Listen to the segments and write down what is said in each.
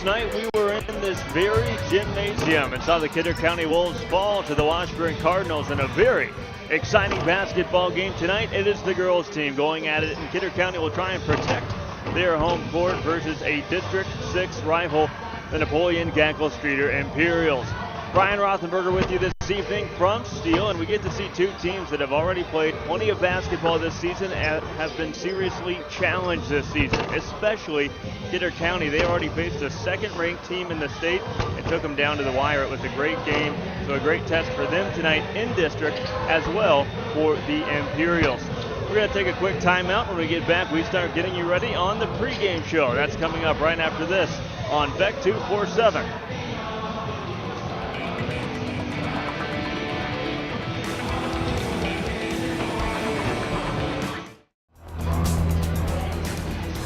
last night we were in this very gymnasium and saw the Kidder County Wolves fall to the Washburn Cardinals in a very exciting basketball game. Tonight it is the girls team going at it, and Kidder County will try and protect their home court versus a District 6 rival, the Napoleon-Gackle Streeter Imperials. Brian Rothenberger with you this evening from Steele, and we get to see two teams that have already played plenty of basketball this season and have been seriously challenged this season, especially Kidder County. They already faced a second-ranked team in the state and took them down to the wire. It was a great game, so a great test for them tonight in district as well for the Imperials. We're going to take a quick timeout. When we get back, we start getting you ready on the pregame show. That's coming up right after this on BEK 247.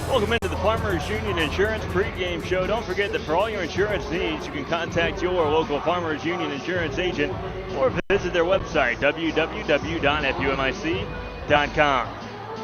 Welcome into the Farmers Union Insurance pregame show. Don't forget that for all your insurance needs, you can contact your local Farmers Union Insurance agent or visit their website, www.fumic.com.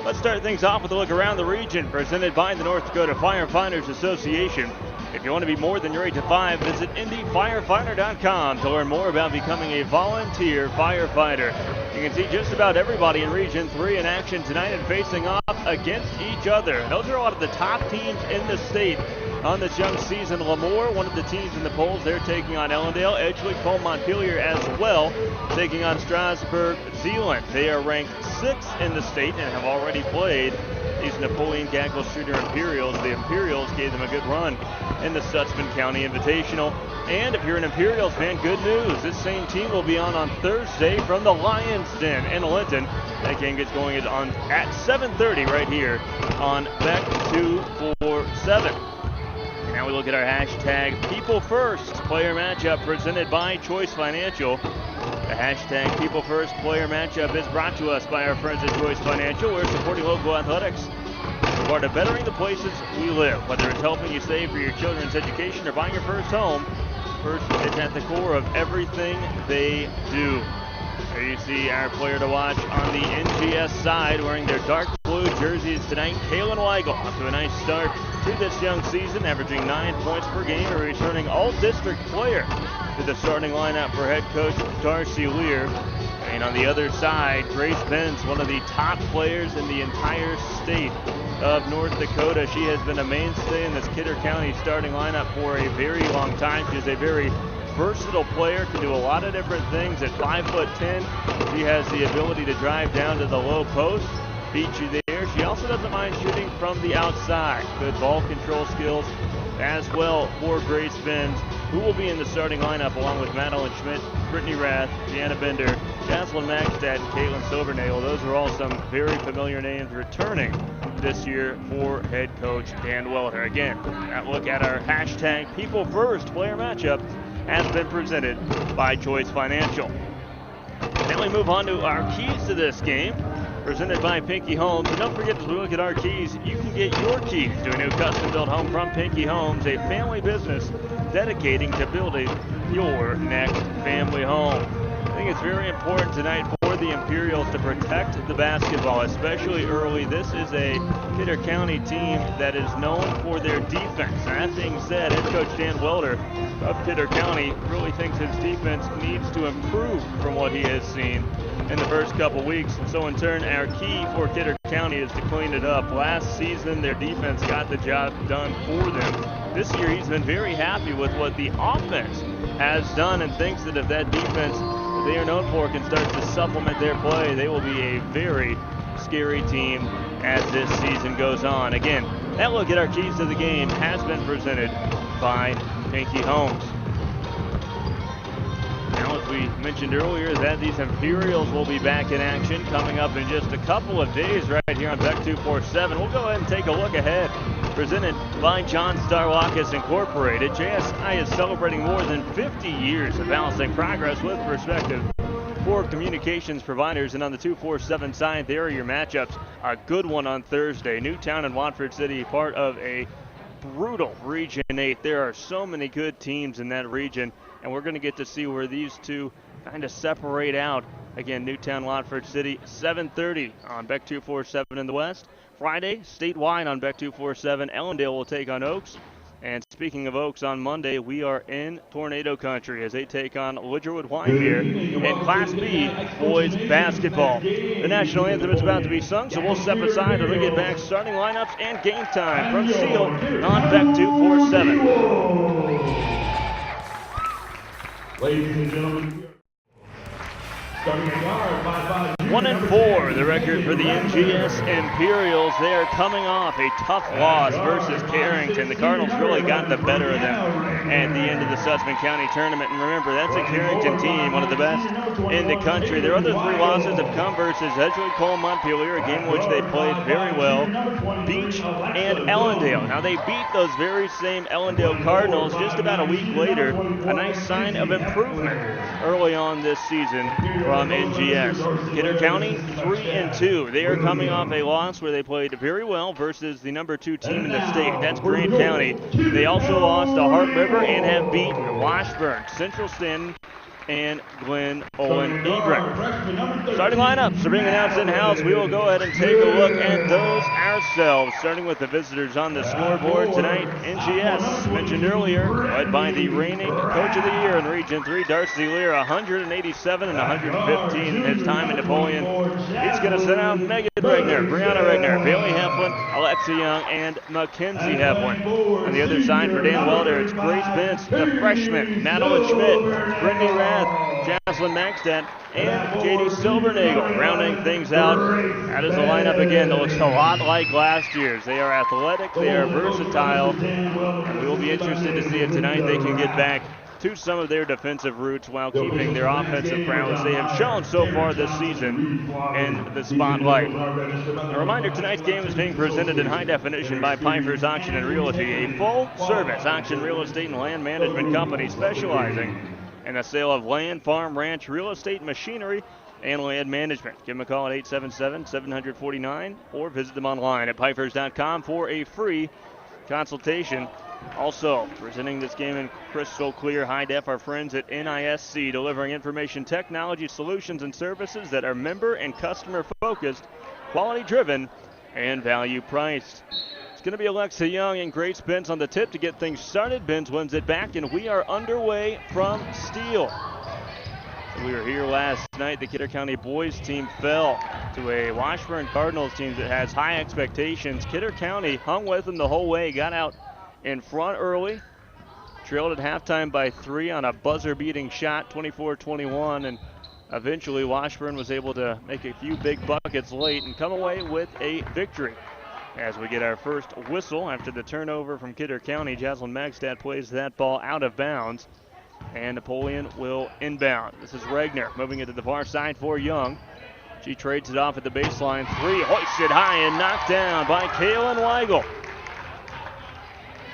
Let's start things off with a look around the region, presented by the North Dakota Firefighters Association. If you want to be more than your 8 to 5, visit indyfirefighter.com to learn more about becoming a volunteer firefighter. You can see just about everybody in Region 3 in action tonight and facing off against each other. Those are a lot of the top teams in the state on this young season. Lemoore, one of the teams in the polls, they're taking on Ellendale. Edgeley, Cole Montpelier as well, taking on Strasburg, Zeeland. They are ranked 6th in the state and have already played these Napoleon-Gackle Streeter Imperials. The Imperials gave them a good run in the Stutsman County Invitational. And if you're an Imperials fan, good news. This same team will be on Thursday from the Lions Den in Linton. That game gets going at 7:30 right here on BEK 247. Now we look at our hashtag People First player matchup presented by Choice Financial. The hashtag People First player matchup is brought to us by our friends at Choice Financial. We're supporting local athletics. We're part of bettering the places we live. Whether it's helping you save for your children's education or buying your first home, First is at the core of everything they do. There you see our player to watch on the NGS side wearing their dark blue jerseys tonight. Kaylin Weigel off to a nice start to this young season, averaging 9 points per game and returning all-district player to the starting lineup for head coach Darcy Lear. And on the other side, Grace Benz, one of the top players in the entire state of North Dakota. She has been a mainstay in this Kidder County starting lineup for a very long time. She's a very versatile player, can do a lot of different things. At 5'10", she has the ability to drive down to the low post, beat you there. She also doesn't mind shooting from the outside. Good ball control skills as well for Grace Benz, who will be in the starting lineup along with Madeline Schmidt, Brittany Rath, Deanna Bender, Jocelyn Maxtad, and Caitlin Silvernail. Those are all some very familiar names returning this year for head coach Dan Welter. Again, that look at our hashtag People First player matchup has been presented by Choice Financial. Then we move on to our keys to this game, presented by Pinky Homes. And don't forget, as we look at our keys, you can get your keys to a new custom-built home from Pinky Homes, a family business dedicating to building your next family home. I think it's very important tonight for the Imperials to protect the basketball, especially early. This is a Kidder County team that is known for their defense. And that being said, head coach Dan Welter of Kidder County really thinks his defense needs to improve from what he has seen in the first couple weeks. And so in turn, our key for Kidder County is to clean it up. Last season, their defense got the job done for them. This year, he's been very happy with what the offense has done and thinks that if that defense they are known for can start to supplement their play, they will be a very scary team as this season goes on. Again, that look at our keys to the game has been presented by Pinky Homes. Now, as we mentioned earlier, that these Imperials will be back in action coming up in just a couple of days right here on BEK 247. We'll go ahead and take a look ahead. Presented by John Starwalkis Incorporated, JSI is celebrating more than 50 years of balancing progress with perspective for communications providers. And on the 247 side, there are your matchups. A good one on Thursday. Newtown and Watford City, part of a brutal Region 8. There are so many good teams in that region, and we're going to get to see where these two kind of separate out. Again, Newtown, Watford City, 7:30 on BEK 247 in the West. Friday, statewide on BEK 247, Ellendale will take on Oaks. And speaking of Oaks, on Monday, we are in Tornado Country as they take on Lidgerwood Wyndmere in Class B boys basketball. The national anthem is about to be sung, so we'll step aside and we get back starting lineups and game time from Steele on BEK 247. Ladies and gentlemen, starting at guard, 1-4, the record for the NGS Imperials. They are coming off a tough loss versus Carrington. The Cardinals really got the better of them at the end of the Sussman County tournament. And remember, that's a Carrington team, one of the best in the country. Their other three losses have come versus Edgewood, Cole, Montpelier, a game in which they played very well, Beach, and Ellendale. Now, they beat those very same Ellendale Cardinals just about a week later. A nice sign of improvement early on this season from NGS. Kidder County 3-2. They are coming off a loss where they played very well versus the number 2 team in the state. That's Grant County. They also lost to Hart River and have beaten Washburn, Central Stanton, and Glen Olin Ebron. Starting lineups are being announced in-house. We will go ahead and take a look at those ourselves, starting with the visitors on the scoreboard tonight. NGS, mentioned earlier, led by the reigning Coach of the Year in Region 3, Darcy Lear, 187 and 115 in his time in Napoleon. He's going to send out Megan Regner, Brianna Regner, Bailey Heflin, Alexa Young, and Mackenzie Heflin. On the other side for Dan Welder, it's Grace Vince, the freshman, Madeline Schmidt, Brittany Rath, Jocelyn Maxted, and Katie Silvernagel rounding things out. That is the lineup again that looks a lot like last year's. They are athletic, they are versatile, and we will be interested to see if tonight they can get back to some of their defensive roots while keeping their offensive prowess they have shown so far this season in the spotlight. A reminder, tonight's game is being presented in high definition by Piper's Auction and Realty, a full-service auction real estate and land management company specializing in the sale of land, farm, ranch, real estate, machinery, and land management. Give them a call at 877-700-49 or visit them online at pipers.com for a free consultation. Also, presenting this game in crystal clear high def, our friends at NISC, delivering information technology solutions and services that are member and customer focused, quality driven, and value priced. It's going to be Alexa Young and Grace Benz on the tip to get things started. Benz wins it back, and we are underway from Steele. So we were here last night. The Kidder County boys team fell to a Washburn Cardinals team that has high expectations. Kidder County hung with them the whole way, got out in front early, trailed at halftime by 3 on a buzzer-beating shot, 24-21, and eventually Washburn was able to make a few big buckets late and come away with a victory. As we get our first whistle after the turnover from Kidder County, Jocelyn Magstad plays that ball out of bounds, and Napoleon will inbound. This is Regner moving it to the far side for Young. She trades it off at the baseline. 3 hoisted high and knocked down by Kaylin Weigel.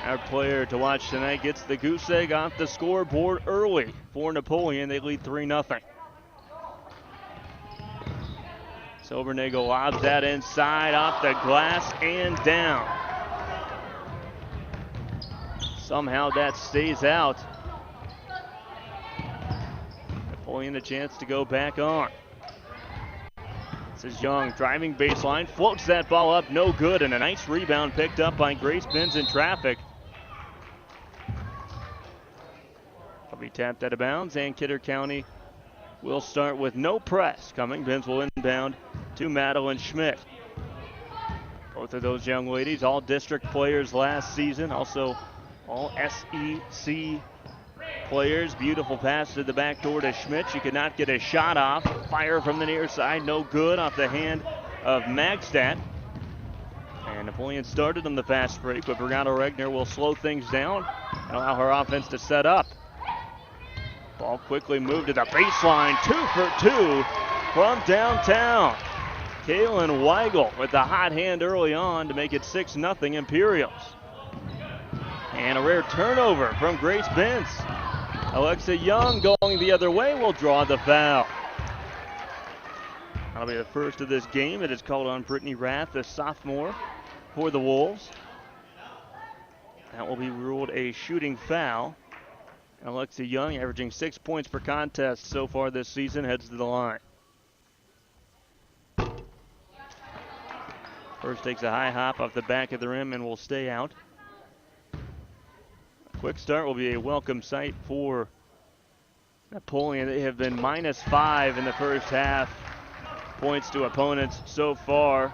Our player to watch tonight gets the goose egg off the scoreboard early for Napoleon. They lead 3-0. Silvernagel lobs that inside, off the glass and down. Somehow that stays out. Napoleon a chance to go back on. This is Young driving baseline, floats that ball up, no good, and a nice rebound picked up by Grace Benz in traffic. Will be tapped out of bounds, and Kidder County will start with no press coming. Benz will inbound to Madeline Schmidt. Both of those young ladies, all district players last season, also all SEC players. Beautiful pass to the back door to Schmidt. She could not get a shot off. Fire from the near side, no good, off the hand of Magstad. And Napoleon started on the fast break, but Brianna Regner will slow things down and allow her offense to set up. Ball quickly moved to the baseline, 2 for 2 from downtown. Kaylin Weigel with the hot hand early on to make it 6-0 Imperials. And a rare turnover from Grace Benz. Alexa Young going the other way will draw the foul. That'll be the first of this game. It is called on Brittany Rath, the sophomore for the Wolves. That will be ruled a shooting foul. Alexa Young, averaging 6 points per contest so far this season, heads to the line. First takes a high hop off the back of the rim and will stay out. Quick start will be a welcome sight for Napoleon. They have been -5 in the first half. Points to opponents so far.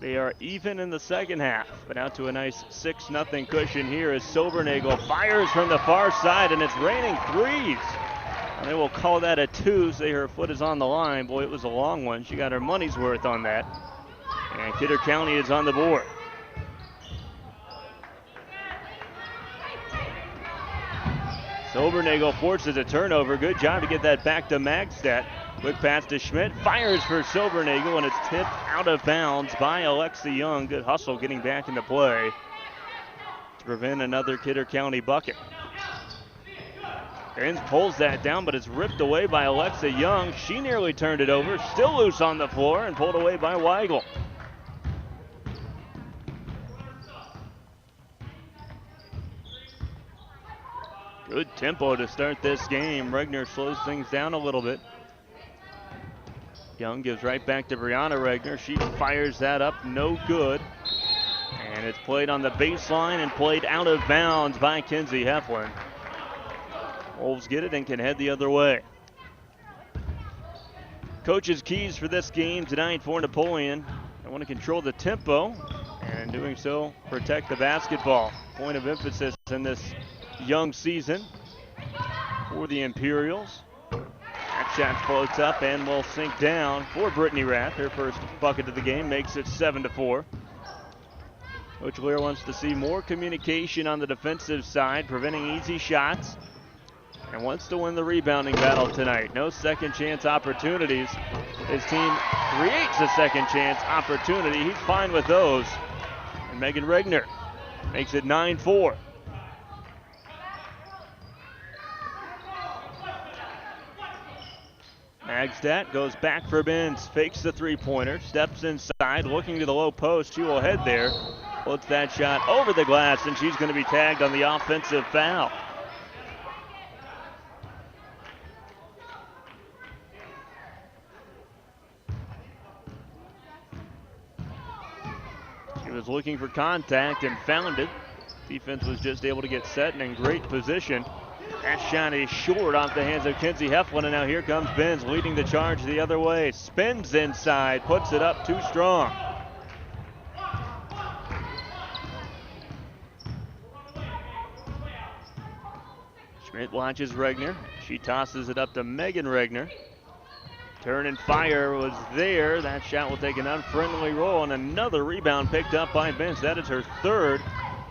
They are even in the second half, but out to a nice 6-0 cushion here as Silbernagel fires from the far side, and it's raining threes. And they will call that a 2, say her foot is on the line. Boy, it was a long one. She got her money's worth on that. And Kidder County is on the board. Silbernagel forces a turnover. Good job to get that back to Magstedt. Quick pass to Schmidt. Fires for Silbernagel, and it's tipped out of bounds by Alexa Young. Good hustle getting back into play to prevent another Kidder County bucket. Benz pulls that down, but it's ripped away by Alexa Young. She nearly turned it over. Still loose on the floor and pulled away by Weigel. Good tempo to start this game. Regner slows things down a little bit. Young gives right back to Brianna Regner. She fires that up, no good. And it's played on the baseline and played out of bounds by Kinsey Heflin. Wolves get it and can head the other way. Coach's keys for this game tonight for Napoleon. They want to control the tempo, and doing so, protect the basketball. Point of emphasis in this young season for the Imperials. That shot floats up and will sink down for Brittany Rath. Her first bucket of the game makes it 7-4. Coach Lear wants to see more communication on the defensive side, preventing easy shots, and wants to win the rebounding battle tonight. No second chance opportunities. His team creates a second chance opportunity. He's fine with those. And Megan Regner makes it 9-4. Magstedt goes back for Benz, fakes the three-pointer, steps inside, looking to the low post. She will head there, puts that shot over the glass, and she's going to be tagged on the offensive foul. She was looking for contact and found it. Defense was just able to get set and in great position. That shot is short off the hands of Kinsey Heflin, and now here comes Benz leading the charge the other way. Spins inside, puts it up too strong. Schmidt watches Regner. She tosses it up to Megan Regner. Turn and fire was there. That shot will take an unfriendly roll, and another rebound picked up by Benz. That is her third.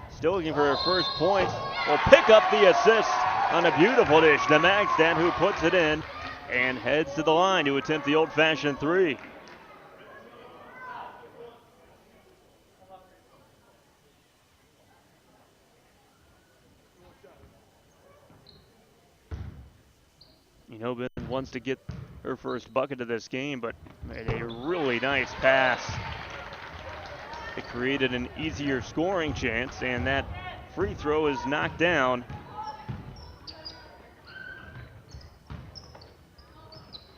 Still looking for her first points. Will pick up the assist on a beautiful dish to Magstedt, who puts it in and heads to the line to attempt the old-fashioned three. You know, Ben wants to get her first bucket of this game, but made a really nice pass. It created an easier scoring chance, and that free throw is knocked down.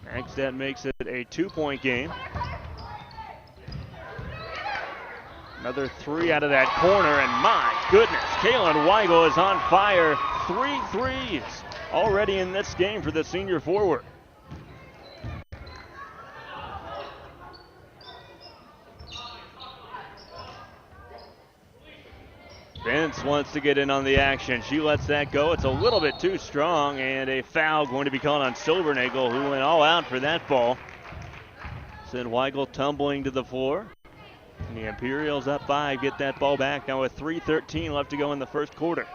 Magstedt makes it a 2-point game. Another three out of that corner, and my goodness, Kaylin Weigel is on fire. 3 threes already in this game for the senior forward. Vince wants to get in on the action. She lets that go. It's a little bit too strong, and a foul going to be called on Silbernagel, who went all out for that ball. Sent Weigel tumbling to the floor. And the Imperials up 5, get that ball back now with 3:13 left to go in the first quarter.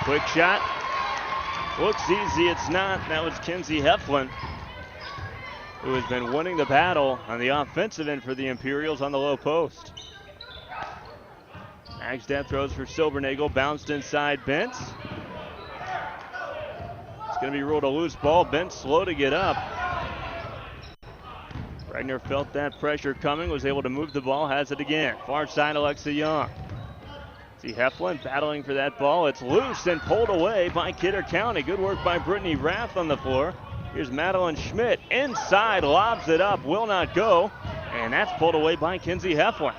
Quick shot. Looks easy, it's not. That was Kinsey Heflin, who has been winning the battle on the offensive end for the Imperials on the low post. Magstedt throws for Silbernagel, bounced inside Bentz. It's going to be ruled a loose ball. Bentz slow to get up. Regner felt that pressure coming, was able to move the ball, has it again. Far side, Alexa Young. Heflin battling for that ball. It's loose and pulled away by Kidder County. Good work by Brittany Rath on the floor. Here's Madeline Schmidt inside, lobs it up, will not go, and that's pulled away by Kinsey Heflin.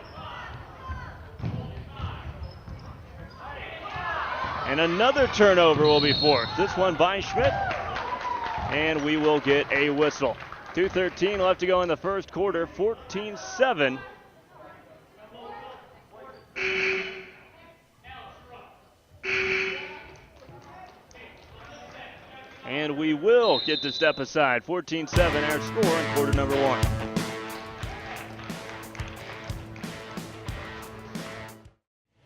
And another turnover will be forced. This one by Schmidt, and we will get a whistle. 2:13 left to go in the first quarter, 14-7. And we will get to step aside. 14-7 our score in quarter number one.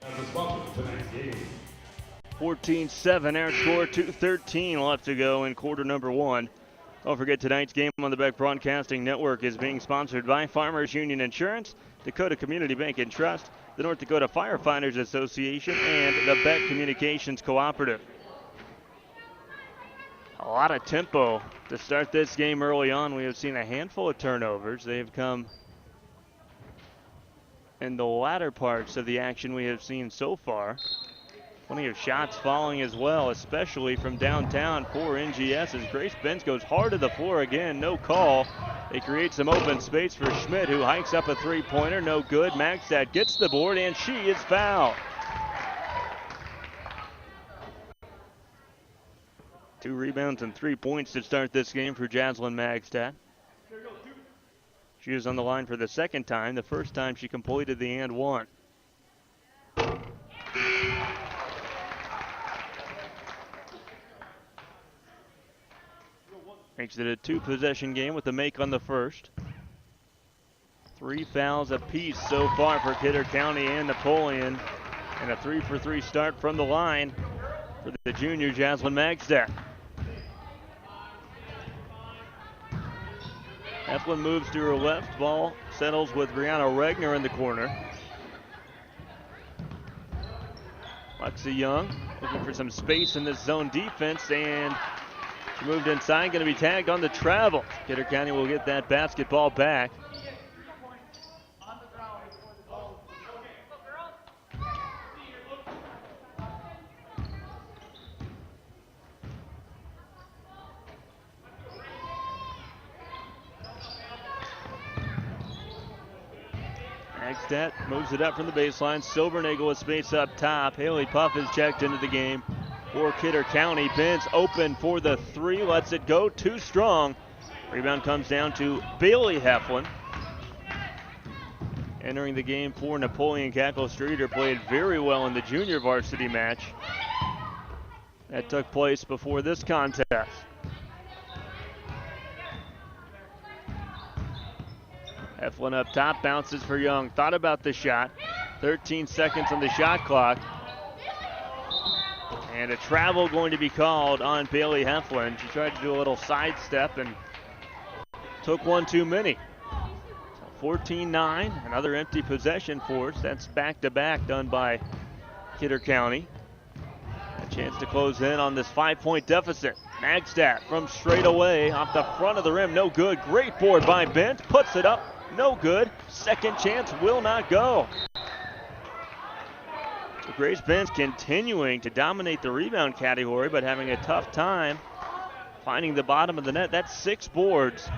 As a sponsor of tonight's game. 14-7 our score, 2:13 left to go in quarter number one. Don't forget tonight's game on the BEK Broadcasting Network is being sponsored by Farmers Union Insurance, Dakota Community Bank and Trust, the North Dakota Firefighters Association, and the BEK Communications Cooperative. A lot of tempo to start this game early on. We have seen a handful of turnovers. They have come in the latter parts of the action we have seen so far. Plenty of shots falling as well, especially from downtown for NGS as Grace Benz goes hard to the floor again. No call. They create some open space for Schmidt, who hikes up a three-pointer. No good. Magstad gets the board, and she is fouled. 2 rebounds and 3 points to start this game for Jaslyn Magstad. She was on the line for the second time. The first time she completed the and one. Makes it a 2-possession game with a make on the first. 3 fouls apiece so far for Kidder County and Napoleon. And a 3-for-3 start from the line for the junior Jaslyn Magstad. Heflin moves to her left. Ball settles with Brianna Regner in the corner. Lexi Young looking for some space in this zone defense, and she moved inside, going to be tagged on the travel. Kidder County will get that basketball back. Magstad moves it up from the baseline. Silvernagel with space up top. Haley Puff is checked into the game for Kidder County. Benz open for the three. Lets it go. Too strong. Rebound comes down to Bailey Heflin. Entering the game for Napoleon-Gackle. Streeter played very well in the junior varsity match that took place before this contest. Heflin up top, bounces for Young. Thought about the shot. 13 seconds on the shot clock. And a travel going to be called on Bailey Heflin. She tried to do a little sidestep and took one too many. So 14-9, another empty possession for us. That's back-to-back done by Kidder County. A chance to close in on this 5-point deficit. Magstad from straight away off the front of the rim. No good. Great board by Bent. Puts it up. No good. Second chance will not go. So Grace Benz continuing to dominate the rebound category, but having a tough time finding the bottom of the net. That's 6 boards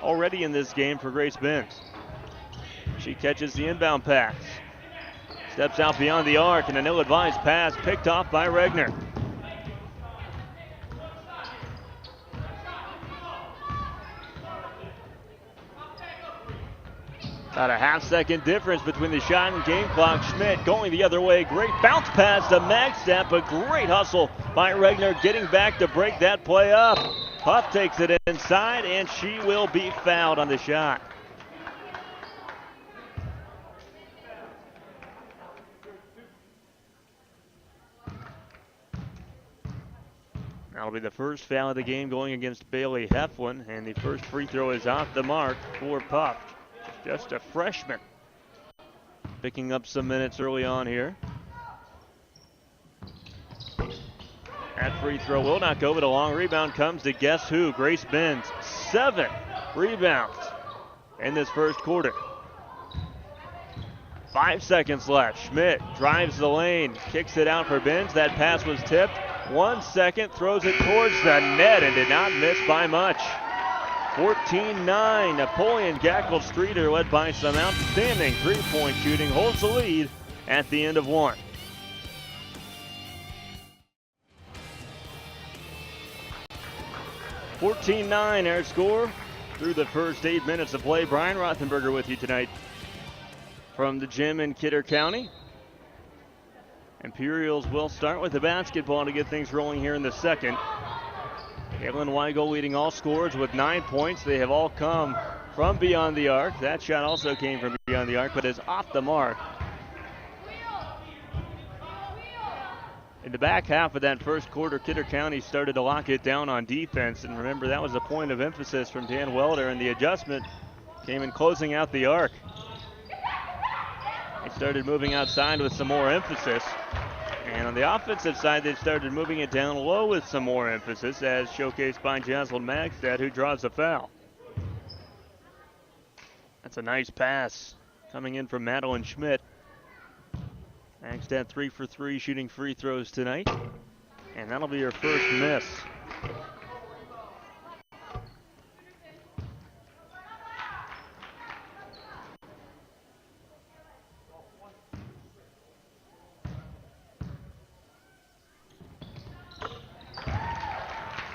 already in this game for Grace Benz. She catches the inbound pass. Steps out beyond the arc, and an ill-advised pass picked off by Regner. About a half-second difference between the shot and game clock. Schmidt going the other way. Great bounce pass to Magstad, but great hustle by Regner getting back to break that play up. Puff takes it inside, and she will be fouled on the shot. That'll be the first foul of the game going against Bailey Heflin, and the first free throw is off the mark for Puff. Just a freshman. Picking up some minutes early on here. That free throw will not go, but a long rebound comes to guess who? Grace Benz. 7 rebounds in this first quarter. 5 seconds left. Schmidt drives the lane, kicks it out for Benz. That pass was tipped. 1 second, throws it towards the net and did not miss by much. 14-9, Napoleon-Gackle Streeter, led by some outstanding three-point shooting, holds the lead at the end of one. (14-9) our score through the first 8 minutes of play. Brian Rothenberger with you tonight from the gym in Kidder County. Imperials will start with the basketball to get things rolling here in the second. Kaylin Weigel leading all scorers with 9 points. They have all come from beyond the arc. That shot also came from beyond the arc, but is off the mark. In the back half of that first quarter, Kidder County started to lock it down on defense. And remember, that was a point of emphasis from Dan Welder, and the adjustment came in closing out the arc. They started moving outside with some more emphasis. And on the offensive side, they started moving it down low with some more emphasis, as showcased by Jaslyn Magstad, who draws a foul. That's a nice pass coming in from Madeline Schmidt. Magstad 3 for 3 shooting free throws tonight. And that'll be her first miss.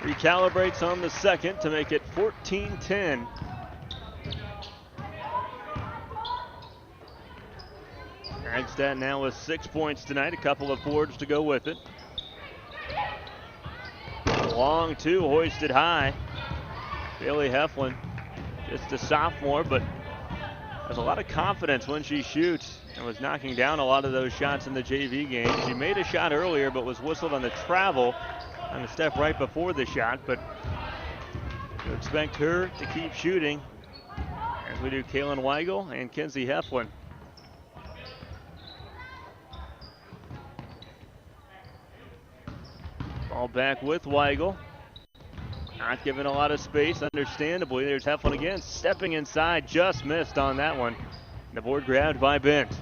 Recalibrates on the second to make it 14-10. Magstad now with 6 points tonight, a couple of boards to go with it. Long two, hoisted high. Bailey Heflin, just a sophomore, but has a lot of confidence when she shoots and was knocking down a lot of those shots in the JV game. She made a shot earlier, but was whistled on the travel on the step right before the shot, but you expect her to keep shooting, as we do Kaylin Weigel and Kenzie Heflin. Ball back with Weigel. Not given a lot of space, understandably. There's Heflin again, stepping inside, just missed on that one. The board grabbed by Bent.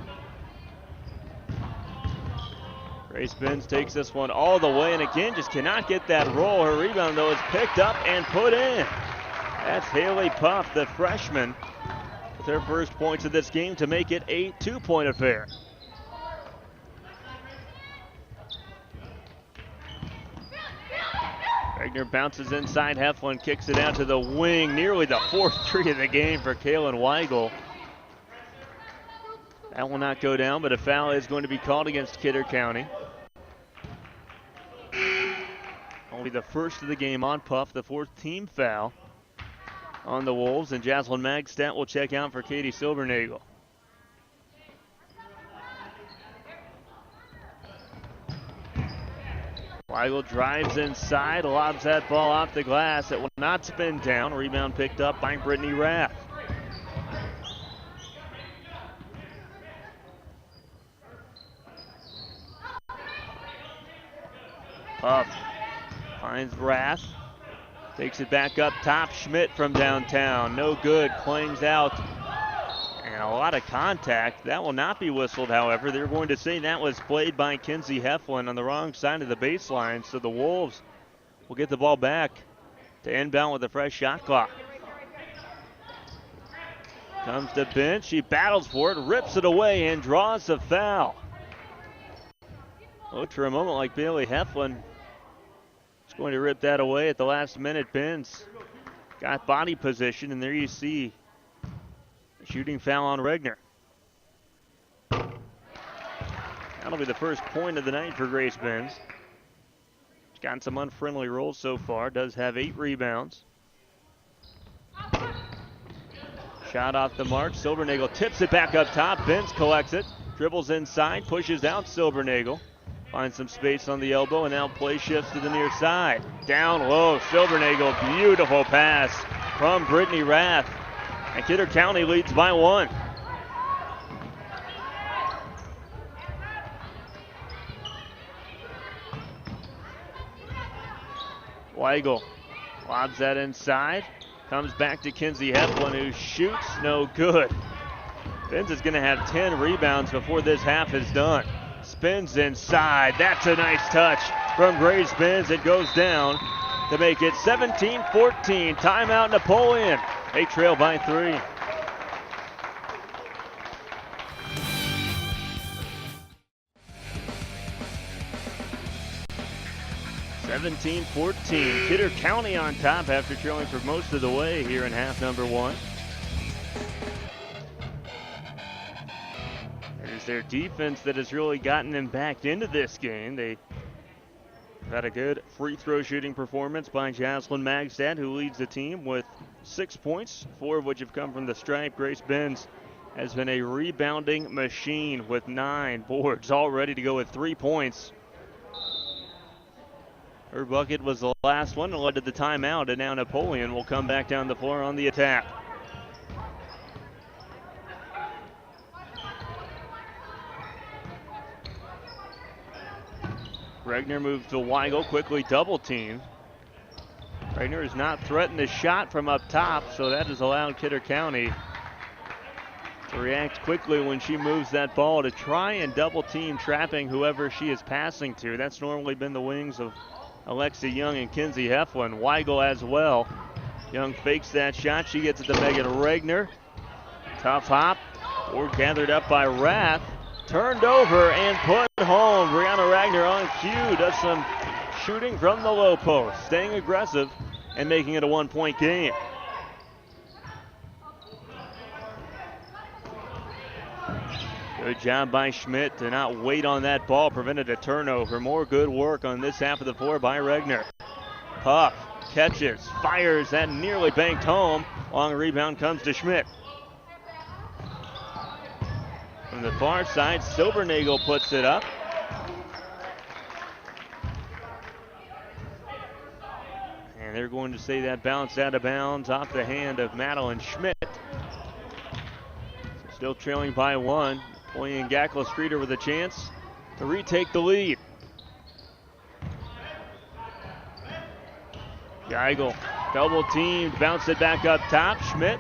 Grace Benz takes this one all the way, and again just cannot get that roll. Her rebound, though, is picked up and put in. That's Haley Puff, the freshman, with her first points of this game to make it a 2-point affair. Regner bounces inside. Heflin kicks it out to the wing. Nearly the fourth three of the game for Kaylin Weigel. That will not go down, but a foul is going to be called against Kidder County. Only the first of the game on Puff, the fourth team foul on the Wolves, and Jaslyn Magstad will check out for Katie Silbernagel. Weigel drives inside, lobs that ball off the glass. It will not spin down. Rebound picked up by Brittany Rath. Puff finds Rath, takes it back up top. Schmidt from downtown, no good, clangs out, and a lot of contact. That will not be whistled, however. They're going to say that was played by Kenzie Heflin on the wrong side of the baseline, so the Wolves will get the ball back to inbound with a fresh shot clock. Comes to Bent, she battles for it, rips it away, and draws the foul. Looked for a moment like Bailey Heflin is going to rip that away at the last minute. Benz got body position, and there you see a shooting foul on Regner. That'll be the first point of the night for Grace Benz. She's gotten some unfriendly rolls so far, does have 8 rebounds. Shot off the mark, Silbernagel tips it back up top, Benz collects it, dribbles inside, pushes out Silbernagel. Finds some space on the elbow, and now play shifts to the near side. Down low, Silbernagel, beautiful pass from Brittany Rath. And Kidder County leads by 1. Weigel lobs that inside. Comes back to Kenzie Heflin, who shoots no good. Benz is going to have 10 rebounds before this half is done. Spins inside. That's a nice touch from Grace Benz. It goes down to make it 17-14. Timeout Napoleon. They trail by 3. (17-14). Kidder County on top after trailing for most of the way here in half number 1. It is their defense that has really gotten them back into this game. They had a good free throw shooting performance by Jocelyn Magstad, who leads the team with 6 points, 4 of which have come from the stripe. Grace Benz has been a rebounding machine with 9 boards, all ready to go with 3 points. Her bucket was the last one and led to the timeout, and now Napoleon will come back down the floor on the attack. Regner moves to Weigel, quickly double teamed. Regner has not threatened the shot from up top, so that has allowed Kidder County to react quickly when she moves that ball to try and double team, trapping whoever she is passing to. That's normally been the wings of Alexa Young and Kinsey Heflin. Weigel as well. Young fakes that shot. She gets it to Megan Regner. Tough hop. Board gathered up by Rath. Turned over and put home. Brianna Regner on cue. Does some shooting from the low post. Staying aggressive and making it a 1-point game. Good job by Schmidt to not wait on that ball. Prevented a turnover. More good work on this half of the floor by Regner. Puff catches, fires, that nearly banked home. Long rebound comes to Schmidt. From the far side, Silvernagel puts it up. And they're going to say that bounced out of bounds off the hand of Madeline Schmidt. Still trailing by 1. Napoleon-Gackle Streeter with a chance to retake the lead. Geigel double teamed, bounced it back up top. Schmidt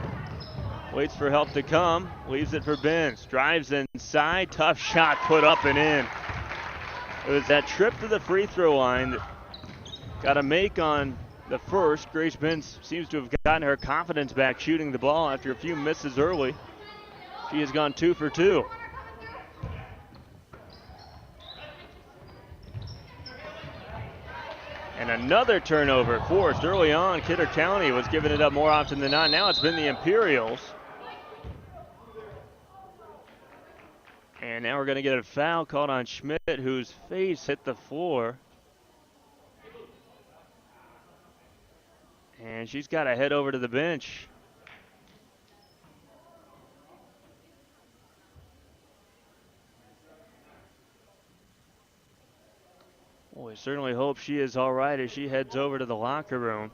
waits for help to come, leaves it for Benz. Drives inside, tough shot put up and in. It was that trip to the free throw line that got a make on the first. Grace Benz seems to have gotten her confidence back shooting the ball after a few misses early. She has gone 2 for 2. And another turnover forced early on. Kidder County was giving it up more often than not. Now it's been the Imperials. And now we're going to get a foul called on Schmidt, whose face hit the floor. And she's got to head over to the bench. We certainly hope she is all right as she heads over to the locker room.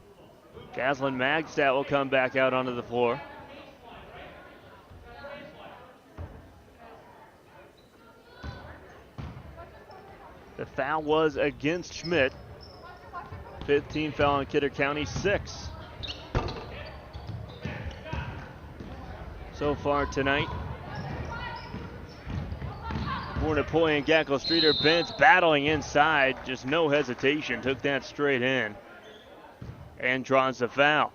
Jocelyn Magstad will come back out onto the floor. The foul was against Schmidt. 15 foul on Kidder County, 6 so far tonight. For Napoleon-Gackle Streeter, Benz battling inside, just no hesitation, took that straight in and draws the foul.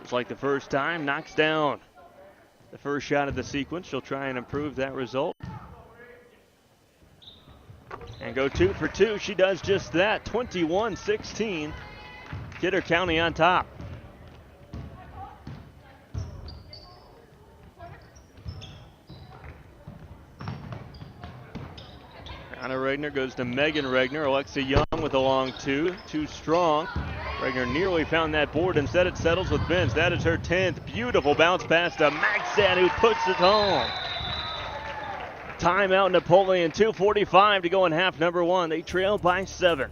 Just like the first time, knocks down the first shot of the sequence. She'll try and improve that result. And go 2 for 2. She does just that. 21-16. Kidder County on top. Anna Regner goes to Megan Regner. Alexa Young with a long 2. Too strong. Regner nearly found that board. Instead it settles with Benz. That is her 10th. Beautiful bounce pass to Magstad, who puts it home. Timeout Napoleon, 2:45 to go in half number 1. They trail by 7.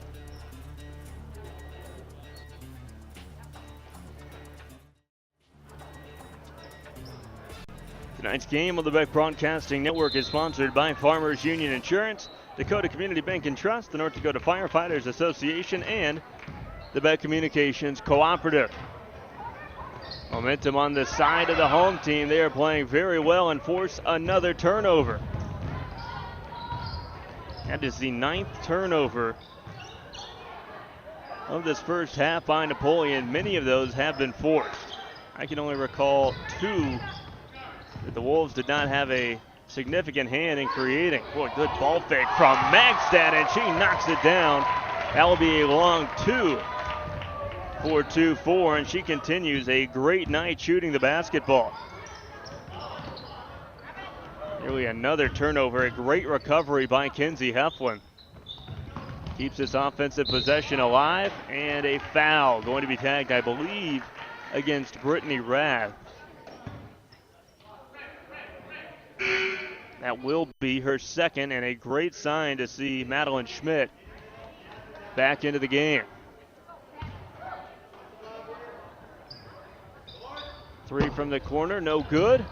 Tonight's game on the BEK Broadcasting Network is sponsored by Farmers Union Insurance. Dakota Community Bank and Trust, the North Dakota Firefighters Association, and the BEK Communications Cooperative. Momentum on the side of the home team. They are playing very well and force another turnover. That is the 9th turnover of this first half by Napoleon. Many of those have been forced. I can only recall 2 that the Wolves did not have a significant hand in creating. Boy, good ball fake from Magstad, and she knocks it down. That will be a long 2 for 2-4, and she continues a great night shooting the basketball. Nearly another turnover, a great recovery by Kinsey Heflin. Keeps this offensive possession alive, and a foul going to be tagged, I believe, against Brittany Rath. That will be her second, and a great sign to see Madeline Schmidt back into the game. 3 from the corner, no good.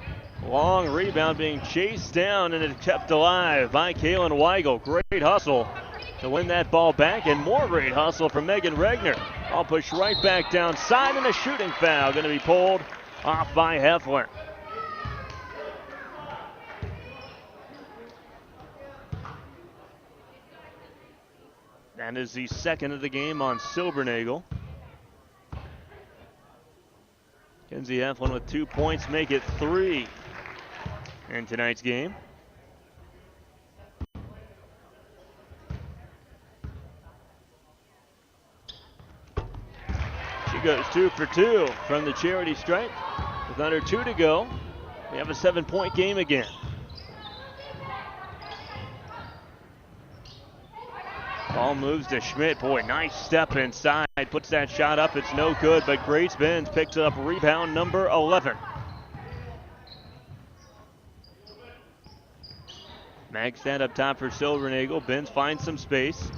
Long rebound being chased down, and it's kept alive by Kaylin Weigel. Great hustle to win that ball back, and more great hustle from Megan Regner. All pushed right back downside, and a shooting foul going to be pulled off by Heflin. That is the second of the game on Silbernagel. Kinsey Heflin with 2 points, make it 3 in tonight's game. She goes 2 for 2 from the charity stripe. With under 2 to go, we have a 7-point game again. Ball moves to Schmidt. Boy, nice step inside. Puts that shot up. It's no good, but Grace Benz picks up rebound number 11. Magstad up top for Silbernagel. Benz finds some space.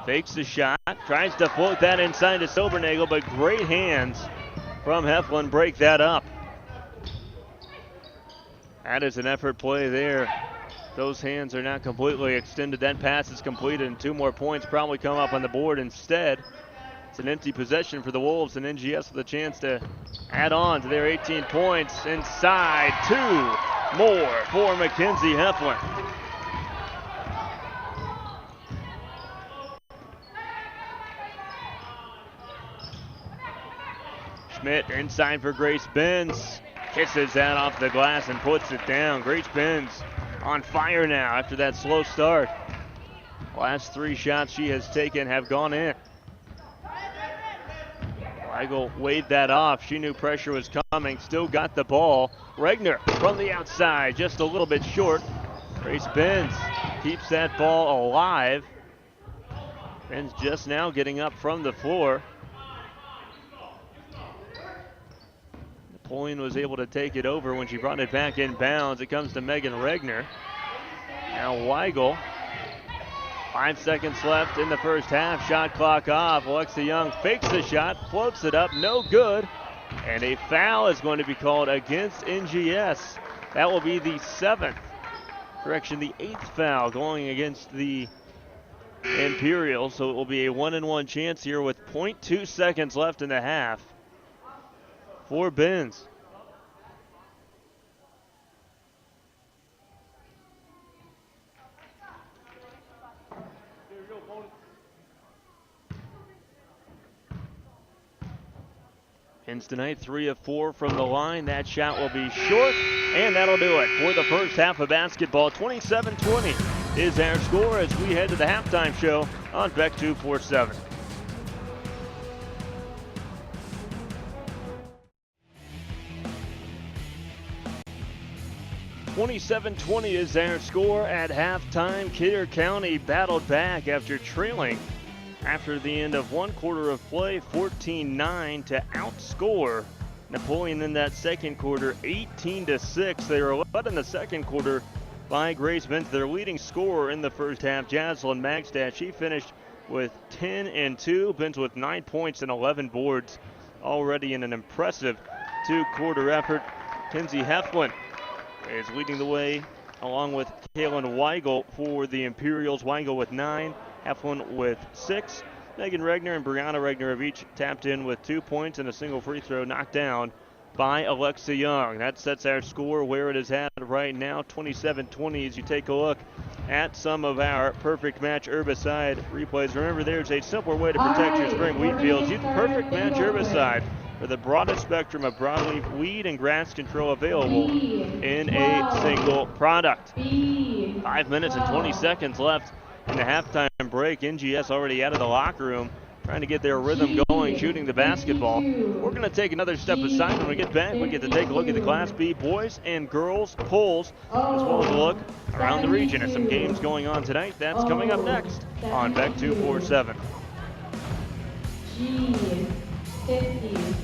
Fakes the shot. Tries to float that inside to Silbernagel, but great hands from Heflin break that up. That is an effort play there. Those hands are not completely extended. That pass is completed, and 2 more points probably come up on the board instead. It's an empty possession for the Wolves, and NGS with a chance to add on to their 18 points. Inside, 2 more for Mackenzie Heflin. Schmidt inside for Grace Benz. Kisses that off the glass and puts it down. Grace Benz on fire now after that slow start. Last 3 shots she has taken have gone in. Weigel waved that off. She knew pressure was coming. Still got the ball. Regner from the outside, just a little bit short. Grace Benz keeps that ball alive. Benz just now getting up from the floor. Napoleon was able to take it over when she brought it back in bounds. It comes to Megan Regner. Now Weigel. 5 seconds left in the first half. Shot clock off. Alexa Young fakes the shot, floats it up, no good. And a foul is going to be called against NGS. That will be the 7th. Correction, the 8th foul going against the Imperials. So it will be a 1-and-1 chance here with 0.2 seconds left in the half for Benz. Benz tonight 3 of 4 from the line. That shot will be short, and that'll do it for the first half of basketball. 27-20 is our score as we head to the halftime show on BEK 247. (27-20) is our score at halftime. Kidder County battled back after trailing after the end of 1 quarter of play, 14-9, to outscore Napoleon in that second quarter, 18-6. They were led in the second quarter by Grace Benz, their leading scorer in the first half, Jaslyn Magstad. She finished with 10 and 2. Benz with 9 points and 11 boards already in an impressive 2-quarter effort. Kinsey Heflin is leading the way along with Kaylin Weigel for the Imperials. Weigel with 9, Heflin with 6. Megan Regner and Brianna Regner have each tapped in with 2 points and a single free throw knocked down by Alexa Young. That sets our score where it is at right now, 27-20, as you take a look at some of our perfect match herbicide replays. Remember, there's a simpler way to protect your spring wheat fields. Use the perfect match herbicide for the broadest spectrum of broadleaf weed and grass control available in a single product. 5 minutes and 20 seconds left in the halftime break. NGS already out of the locker room, trying to get their rhythm going, shooting the basketball. We're going to take another step aside. When we get back, we get to take a look at the Class B boys and girls polls, as well as a look around the region at some games going on tonight. That's coming up next on BEK 247. G50.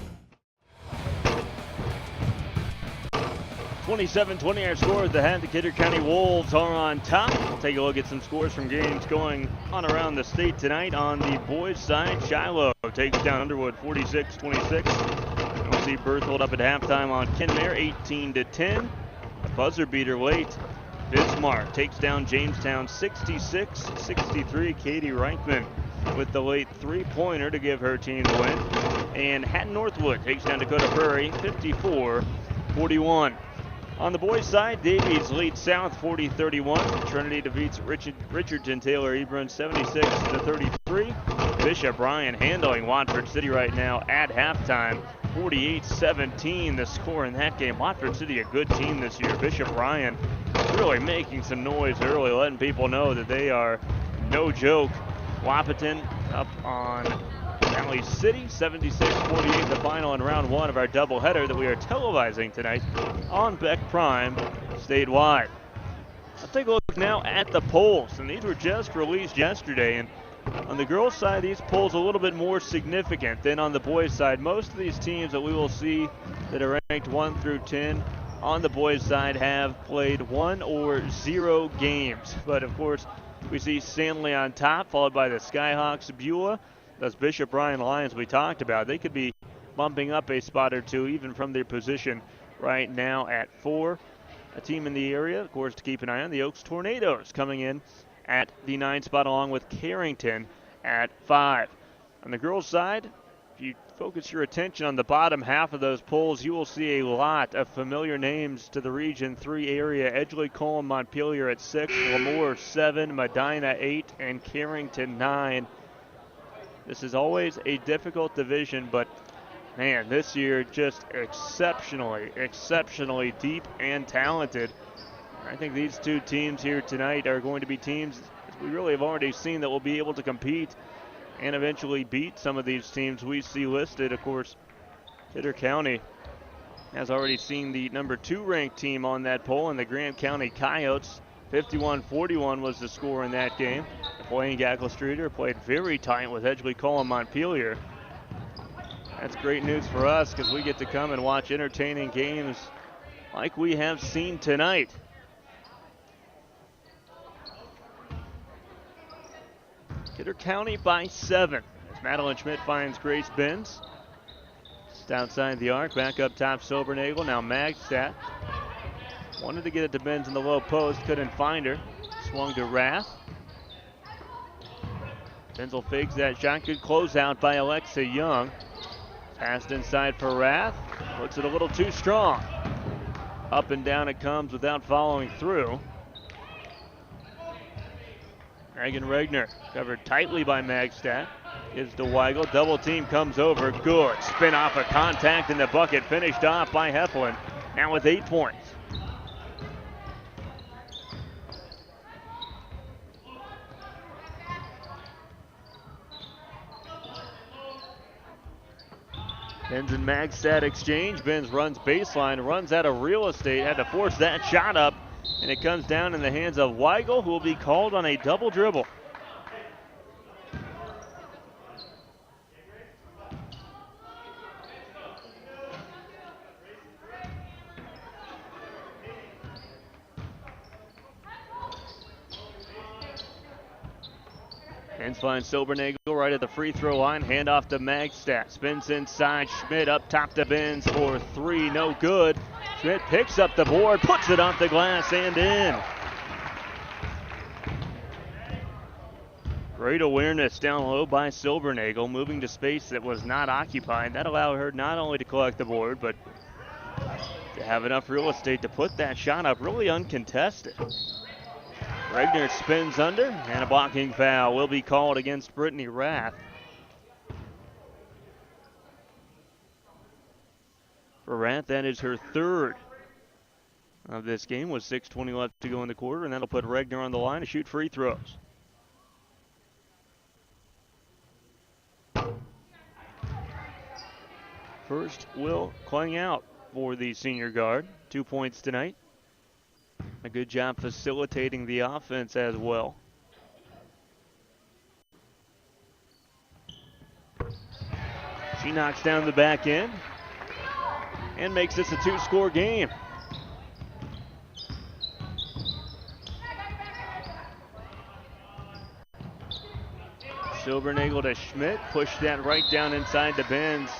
27-20 our score at the hat. The Kidder County Wolves are on top. We'll take a look at some scores from games going on around the state tonight. On the boys' side, Shiloh takes down Underwood 46-26. We'll see Berthold up at halftime on Kenmare 18-10. A buzzer beater late. Bismarck takes down Jamestown 66-63. Katie Reichman with the late three-pointer to give her team the win. And Hatton Northwood takes down Dakota Prairie 54-41. On the boys' side, Davies leads South 40-31. Trinity defeats Richardson Taylor Ebron 76-33. Bishop Ryan handling Watford City right now at halftime, 48-17 the score in that game. Watford City a good team this year. Bishop Ryan really making some noise early, letting people know that they are no joke. Wahpeton up on Valley City, 76-48 the final in round one of our doubleheader that we are televising tonight on BEK Prime statewide. Let's take a look now at the polls, and these were just released yesterday. And on the girls' side, these polls a little bit more significant than on the boys' side. Most of these teams that we will see that are ranked 1 through 10 on the boys' side have played 1 or 0 games. But of course, we see Stanley on top, followed by the Skyhawks, Beulah. Those Bishop Ryan Lions we talked about, they could be bumping up a spot or two even from their position right now at 4. A team in the area, of course, to keep an eye on, the Oaks Tornadoes coming in at the 9 spot along with Carrington at 5. On the girls' side, if you focus your attention on the bottom half of those polls, you will see a lot of familiar names to the Region 3 area. Edgeley, Colon, Montpelier at 6, Lemoore 7, Medina 8, and Carrington 9. This is always a difficult division, but man, this year just exceptionally deep and talented. I think these two teams here tonight are going to be teams we really have already seen that will be able to compete and eventually beat some of these teams we see listed. Of course, Kidder County has already seen the number 2 ranked team on that poll, and the Grant County Coyotes. 51-41 was the score in that game. Napoleon-Gackle Streeter played very tight with Edgeley Colon Montpelier. That's great news for us because we get to come and watch entertaining games like we have seen tonight. Kidder County by 7 as Madeline Schmidt finds Grace Benz. Just outside the arc, back up top Silbernagel, now Magstadt. Wanted to get it to Benz in the low post, couldn't find her. Swung to Rath. Benzel fakes that shot, good closeout by Alexa Young. Passed inside for Rath, looks it a little too strong. Up and down it comes without following through. Megan Regner covered tightly by Magstadt. Gives to Weigel, double team comes over, good. Spin off a contact in the bucket, finished off by Heflin, now with 8 points. Benz and Magstadt exchange. Benz runs baseline, runs out of real estate, had to force that shot up, and it comes down in the hands of Weigel, who will be called on a double dribble. Benz finds Silbernagel right at the free throw line. Handoff to Magstad. Spins inside. Schmidt up top to Benz for three. No good. Schmidt picks up the board, puts it off the glass and in. Great awareness down low by Silbernagle, moving to space that was not occupied. That allowed her not only to collect the board, but to have enough real estate to put that shot up really uncontested. Regner spins under, and a blocking foul will be called against Brittany Rath. For Rath, that is her third of this game with 6:20 left to go in the quarter, and that'll put Regner on the line to shoot free throws. First, Will Kling out for the senior guard. 2 points tonight. A good job facilitating the offense as well. She knocks down the back end and makes this a two-score game. Silbernagle to Schmidt, pushed that right down inside the Benz.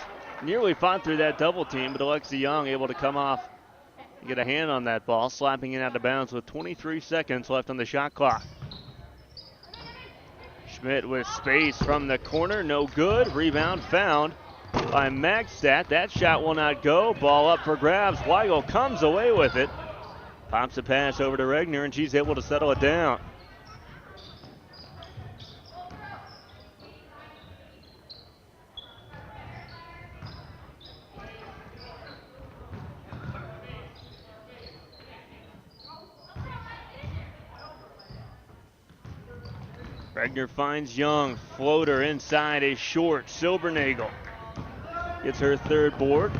Nearly fought through that double team, but Alexia Young able to come off and get a hand on that ball, slapping it out of bounds with 23 seconds left on the shot clock. Schmidt with space from the corner, no good. Rebound found by Magstad. That shot will not go. Ball up for grabs. Weigel comes away with it. Pops a pass over to Regner, and she's able to settle it down. Regner finds Young. Floater inside, a short. Silbernagle gets her third board.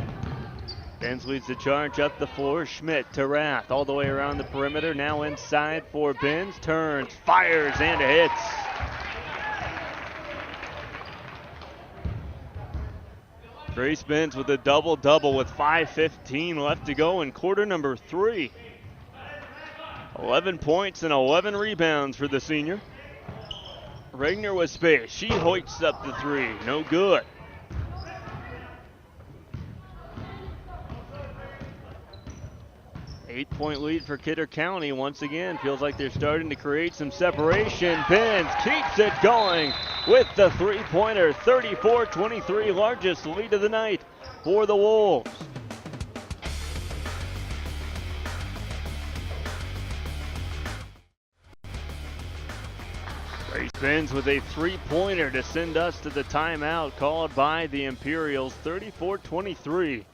Benz leads the charge up the floor. Schmidt to Rath, all the way around the perimeter. Now inside for Benz. Turns, fires, and hits. Grace Benz with a double-double with 5:15 left to go in quarter number 3. 11 points and 11 rebounds for the senior. Regner with space. She hoists up the three. No good. Eight-point lead for Kidder County once again. Feels like they're starting to create some separation. Benz keeps it going with the three-pointer. 34-23, largest lead of the night for the Wolves. Grace Benz with a three-pointer to send us to the timeout called by the Imperials. 34-23.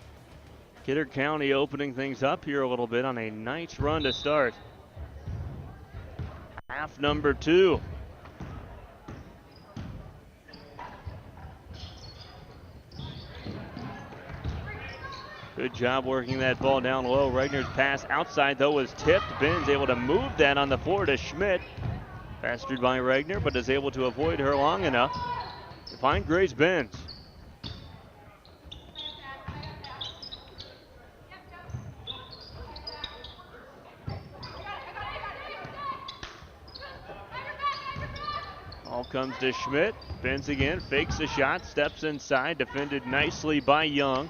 Kidder County opening things up here a little bit on a nice run to start. Half number 2. Good job working that ball down low. Regner's pass outside, though, was tipped. Benz able to move that on the floor to Schmidt. Pastored by Regner, but is able to avoid her long enough to find Grace Benz. Ball comes to Schmidt. Benz again, fakes a shot, steps inside, defended nicely by Young.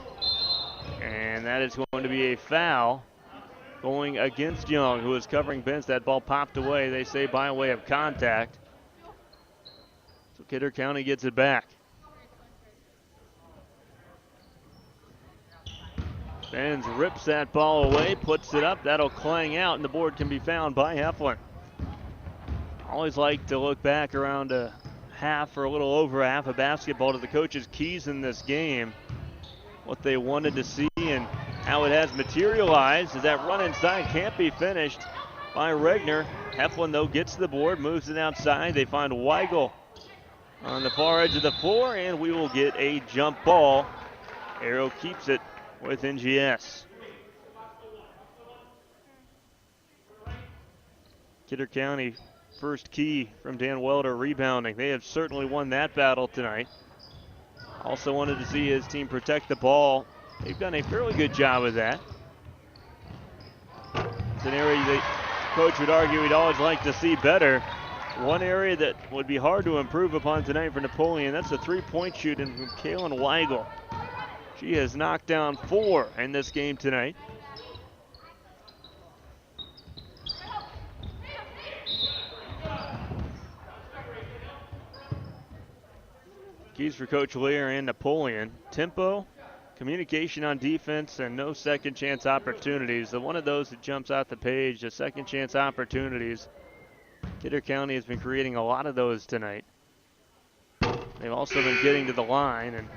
And that is going to be a foul going against Young, who is covering Benz. That ball popped away, they say, by way of contact. So Kidder County gets it back. Benz rips that ball away, puts it up. That'll clang out, and the board can be found by Heflin. Always like to look back around a half or a little over half of basketball to the coaches' keys in this game. What they wanted to see and how it has materialized as that run inside can't be finished by Regner. Heflin, though, gets the board, moves it outside. They find Weigel on the far edge of the floor, and we will get a jump ball. Arrow keeps it with NGS. Kidder County, first key from Dan Welder rebounding. They have certainly won that battle tonight. Also wanted to see his team protect the ball. They've done a fairly good job of that. It's an area that coach would argue he'd always like to see better. One area that would be hard to improve upon tonight for Napoleon, that's the three-point shooting from Napoleon-Gackle. She has knocked down 4 in this game tonight. Keys for Coach Lear and Napoleon. Tempo, communication on defense, and no second chance opportunities. The one of those that jumps out the page, the second chance opportunities. Kidder County has been creating a lot of those tonight. They've also been getting to the line, and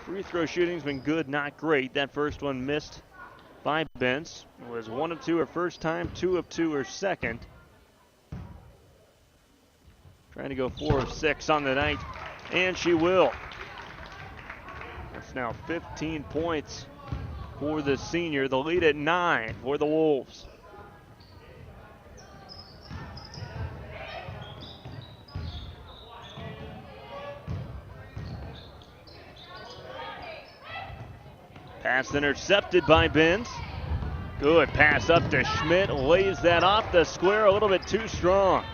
free throw shooting's been good, not great. That first one missed by Bentz. It was 1 of 2 her first time, 2 of 2 her second. Trying to go 4 of 6 on the night, and she will. That's now 15 points for the senior. The lead at 9 for the Wolves. Pass intercepted by Benz. Good pass up to Schmidt. Lays that off the square a little bit too strong.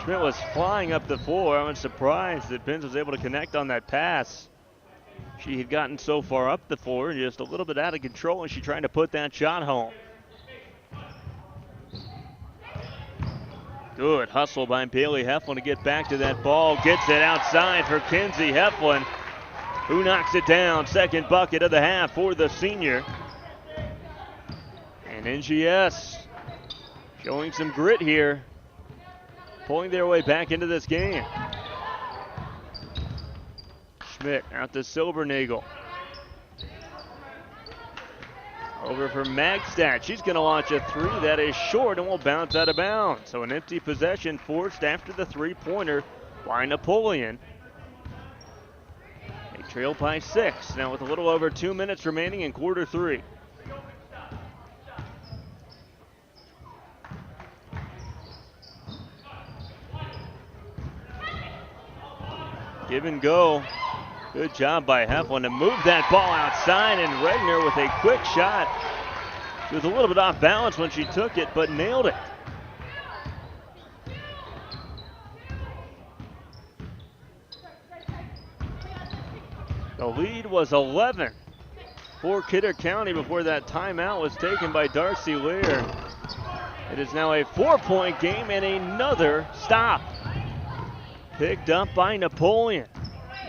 Schmidt was flying up the floor. I was surprised that Benz was able to connect on that pass. She had gotten so far up the floor, just a little bit out of control, and she tried to put that shot home. Good hustle by Bailey Heflin to get back to that ball. Gets it outside for Kenzie Heflin, who knocks it down. Second bucket of the half for the senior. And NGS showing some grit here, pulling their way back into this game. Schmidt out to Silbernagel. Over for Magstad. She's going to launch a 3 that is short and will bounce out of bounds. So an empty possession forced after the three-pointer by Napoleon. They trail by 6 now with a little over 2 minutes remaining in quarter 3. Give and go. Good job by Heflin to move that ball outside, and Regner with a quick shot. She was a little bit off balance when she took it, but nailed it. The lead was 11 for Kidder County before that timeout was taken by Darcy Lear. It is now a 4-point game and another stop. Picked up by Napoleon.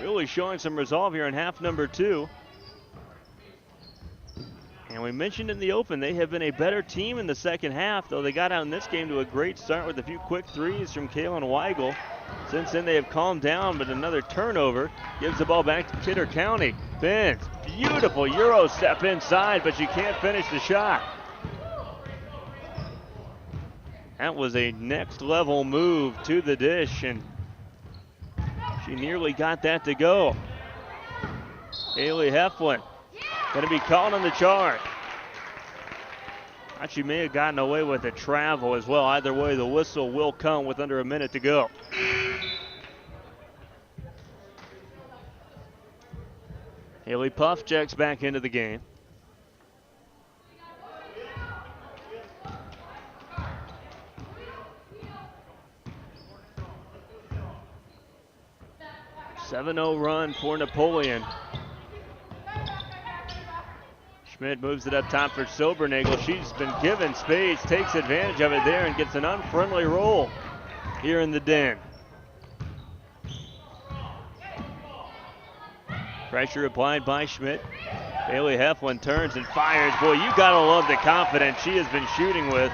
Really showing some resolve here in half number 2. And we mentioned in the open they have been a better team in the second half, though they got out in this game to a great start with a few quick threes from Napoleon-Gackle. Since then they have calmed down, but another turnover gives the ball back to Kidder County. Benz, beautiful Euro step inside, but she can't finish the shot. That was a next level move to the dish, and she nearly got that to go. Haley Heflin going to be called on the charge. Thought she may have gotten away with a travel as well. Either way, the whistle will come with under a minute to go. Haley Puff checks back into the game. A 7-0 run for Napoleon. Schmidt moves it up top for Silbernagel. She's been given space, takes advantage of it there, and gets an unfriendly roll here in the den. Pressure applied by Schmidt. Bailey Heflin turns and fires. Boy, you gotta love the confidence she has been shooting with.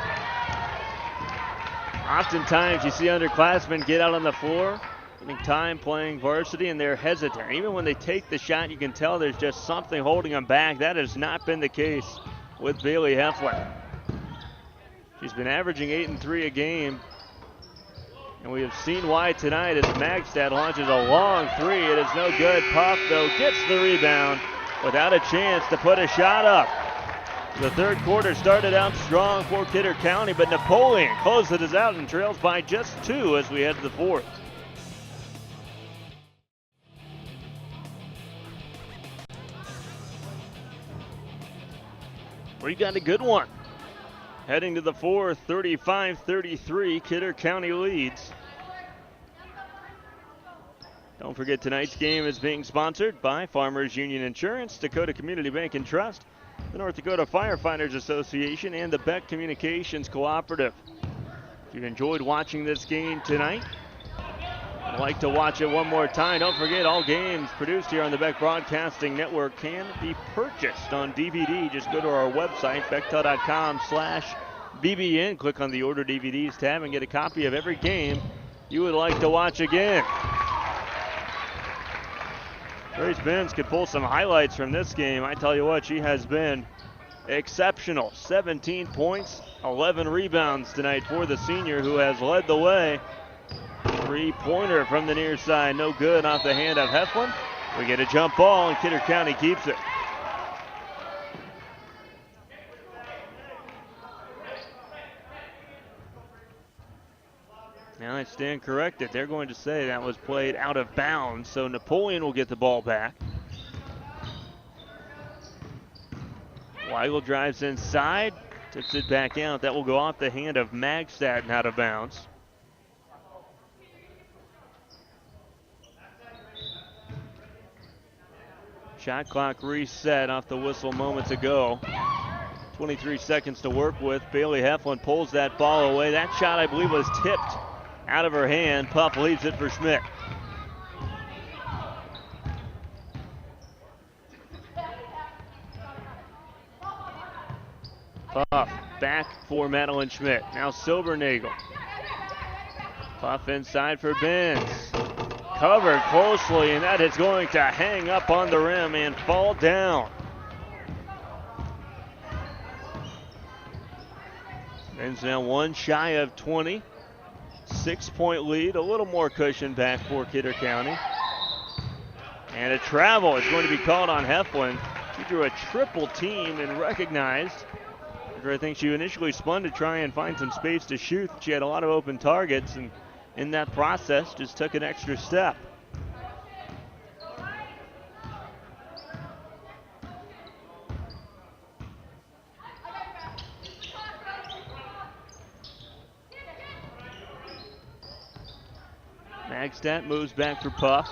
Oftentimes you see underclassmen get out on the floor, spending time playing varsity, and they're hesitant. Even when they take the shot, you can tell there's just something holding them back. That has not been the case with Bailey Heflin. She's been averaging 8 and 3 a game, and we have seen why tonight as Magstad launches a long 3. It is no good. Puff, though, gets the rebound without a chance to put a shot up. The third quarter started out strong for Kidder County, but Napoleon closes it out and trails by just 2 as we head to the fourth. We got a good one. Heading to the fourth, 35-33, Kidder County leads. Don't forget tonight's game is being sponsored by Farmers Union Insurance, Dakota Community Bank and Trust, the North Dakota Firefighters Association, and the BEK Communications Cooperative. If you've enjoyed watching this game tonight, I'd like to watch it one more time. Don't forget, all games produced here on the BEK Broadcasting Network can be purchased on DVD. Just go to our website, bektel.com/BBN. Click on the Order DVDs tab and get a copy of every game you would like to watch again. Grace Benz could pull some highlights from this game. I tell you what, she has been exceptional. 17 points, 11 rebounds tonight for the senior, who has led the way. Three-pointer from the near side, no good off the hand of Heflin. We get a jump ball, and Kidder County keeps it. Now I stand corrected. They're going to say that was played out of bounds, so Napoleon will get the ball back. Weigel drives inside, tips it back out. That will go off the hand of Magstad and out of bounds. Shot clock reset off the whistle moments ago. 23 seconds to work with. Bailey Heflin pulls that ball away. That shot, I believe, was tipped out of her hand. Puff leaves it for Schmidt. Puff back for Madeline Schmidt. Now Silbernagel. Puff inside for Benz. Covered closely, and that is going to hang up on the rim and fall down. Benz now one shy of 20. 6-point lead, a little more cushion back for Kidder County. And a travel is going to be called on Heflin. She drew a triple team and recognized. I think she initially spun to try and find some space to shoot. She had a lot of open targets, and in that process just took an extra step. Magstad moves back for Puff.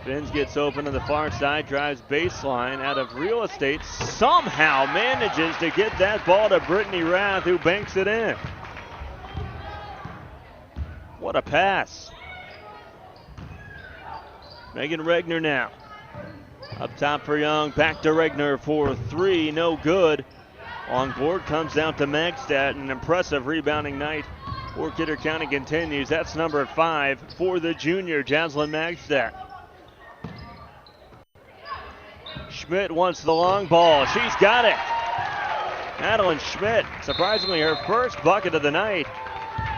Benz gets open on the far side, drives baseline out of real estate. Somehow manages to get that ball to Brittany Rath, who banks it in. What a pass. Megan Regner now. Up top for Young, back to Regner for three, no good. On board comes down to Magstad. An impressive rebounding night for Kidder County continues. That's number 5 for the junior, Jaslyn Magstad. Schmidt wants the long ball. She's got it. Madeline Schmidt, surprisingly her first bucket of the night,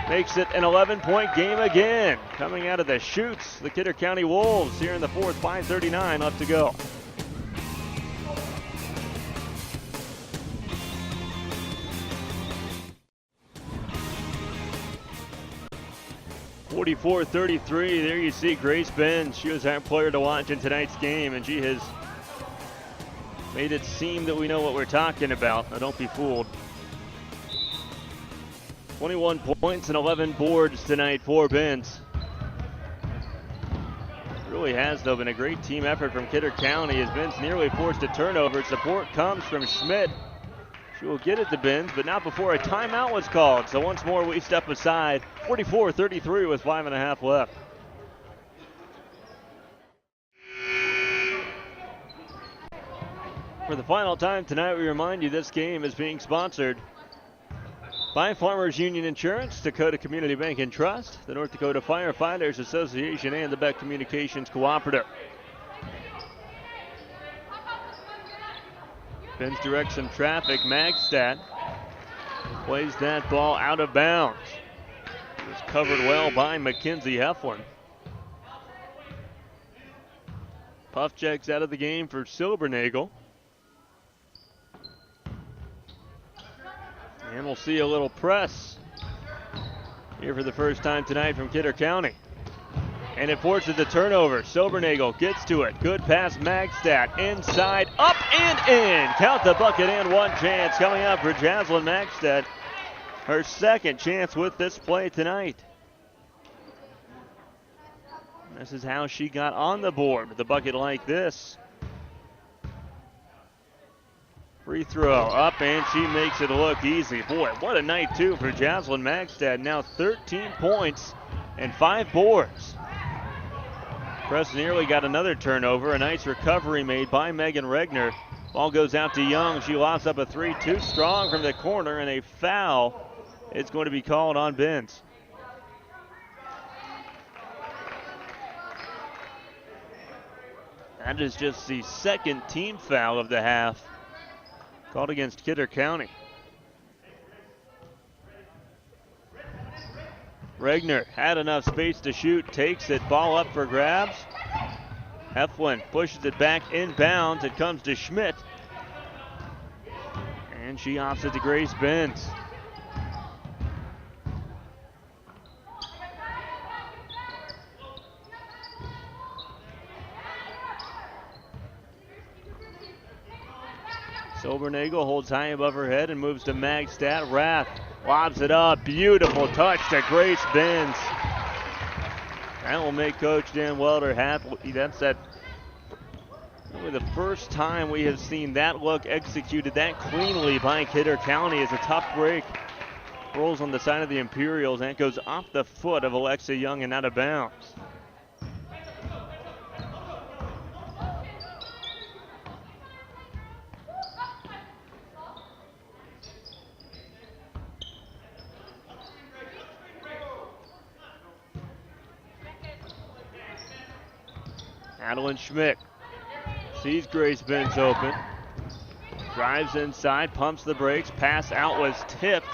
makes it an 11-point game again. Coming out of the chutes, the Kidder County Wolves here in the fourth, 5:39 left to go. (44-33). There you see Grace Benz. She was our player to watch in tonight's game, and she has made it seem that we know what we're talking about. Now don't be fooled. 21 points and 11 boards tonight for Benz. It really has, though, been a great team effort from Kidder County as Benz nearly forced a turnover. Support comes from Schmidt. She will get it to Benz, but not before a timeout was called. So once more we step aside. 44-33 with 5.5 left. For the final time tonight, we remind you this game is being sponsored by Farmers Union Insurance, Dakota Community Bank and Trust, the North Dakota Firefighters Association, and the BEK Communications Cooperative. Benz directs some traffic. Magstad plays that ball out of bounds. It was covered well by Mackenzie Heflin. Puff checks out of the game for Silbernagel. And we'll see a little press here for the first time tonight from Kidder County. And it forces the turnover. Sobernagel gets to it. Good pass, Magstad. Inside, up and in. Count the bucket and one chance coming up for Jaslyn Magstad. Her second chance with this play tonight. This is how she got on the board with a bucket like this. Free throw up, and she makes it look easy. Boy, what a night, too, for Jaslyn Magstad. Now 13 points and 5 boards. Press nearly got another turnover. A nice recovery made by Megan Regner. Ball goes out to Young. She lofts up a three, too strong from the corner, and a foul is going to be called on Benz. That is just the second team foul of the half, called against Kidder County. Regner had enough space to shoot, takes it, ball up for grabs. Heflin pushes it back inbounds. It comes to Schmidt. And she offs it to Grace Benz. Sobernagel holds high above her head and moves to Magstad. Rath lobs it up. Beautiful touch to Grace Benz. That will make Coach Dan Welder happy. That's really the first time we have seen that look executed that cleanly by Kidder County. As a tough break rolls on the side of the Imperials, and it goes off the foot of Alexa Young and out of bounds. Madeline Schmidt sees Grace Benz open. Drives inside, pumps the brakes. Pass out was tipped.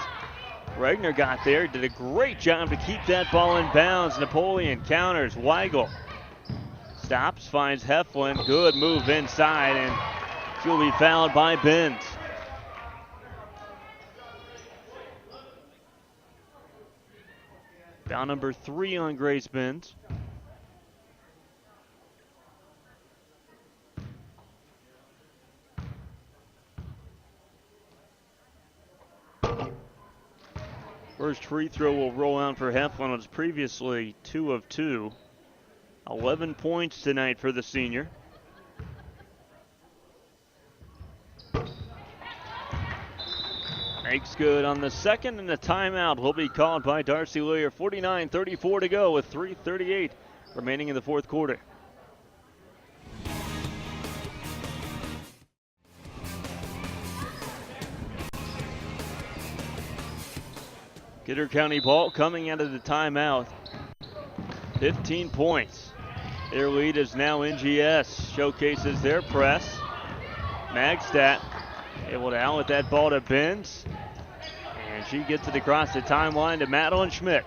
Regner got there, did a great job to keep that ball in bounds. Napoleon counters. Weigel stops, finds Heflin. Good move inside, and she'll be fouled by Benz. Foul number 3 on Grace Benz. First free throw will roll out for Heflin. It was previously 2 of 2. 11 points tonight for the senior. Makes good on the second, and the timeout will be called by Darcy Lawyer. 49-34 to go with 3:38 remaining in the fourth quarter. Kidder County ball coming out of the timeout. 15 points. Their lead is now NGS. Showcases their press. Magstad able to outlet that ball to Benz. And she gets it across the timeline to Madeline Schmidt.